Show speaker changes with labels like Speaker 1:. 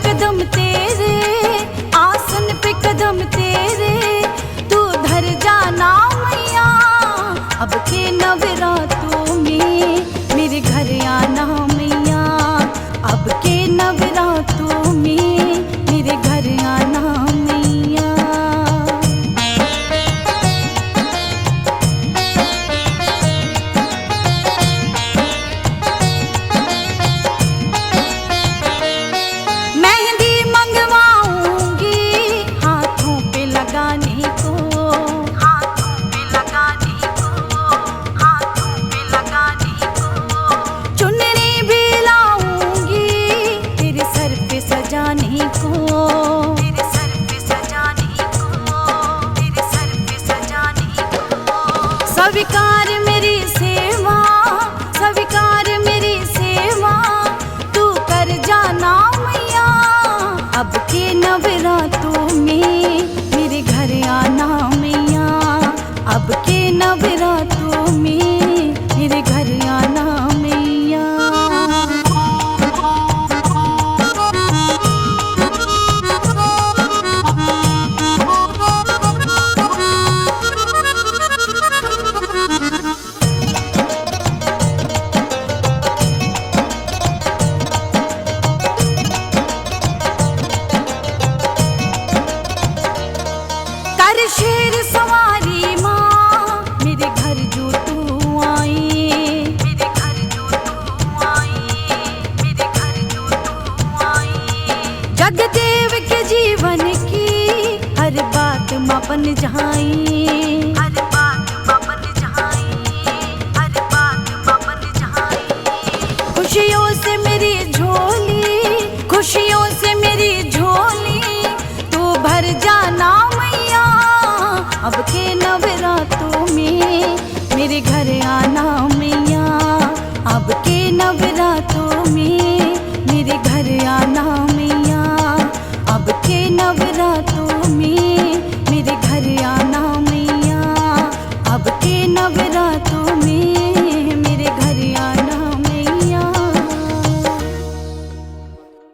Speaker 1: कदम तेरे, आसन पे कदम तेरे, तू धर जाना मैया। अब के नवरातों में मेरे घर आना मैया, अब के नवरातों में मेरे घर आना मैया। मेहंदी मंगवाऊंगी हाथों पे लगाने को, हाथों पे लगाने को, हाथों पे लगाने को। चुनरी भी लाऊंगी तेरे सर पे सजाने को, तेरे सर पे सजाने को, तेरे सर पे सजाने को। स्वीकार मेरी सेवा, स्वीकार मेरी सेवा, तू कर जाना मैया। अब के नवरातों में मेरे घर आना मैया, अब के नवरातों में मेरे घर आना मैया। कर शेर सवारी माँ मेरे घर जो तू आई, मेरे घर जो तू आई, मेरे घर जो तू आई। जगदेव के जीवन की हर बात माँ बन जाई, हर बात माँ बन जाई, हर बात माँ बन जाई। खुशियों से मेरी झोली, खुशियों से मेरी झोली, तू भर जाना मैया। अब के नवरातों में मेरे घर आना मैया, अब के नवरातों में मेरे घर आना मैया, अब के नवरातों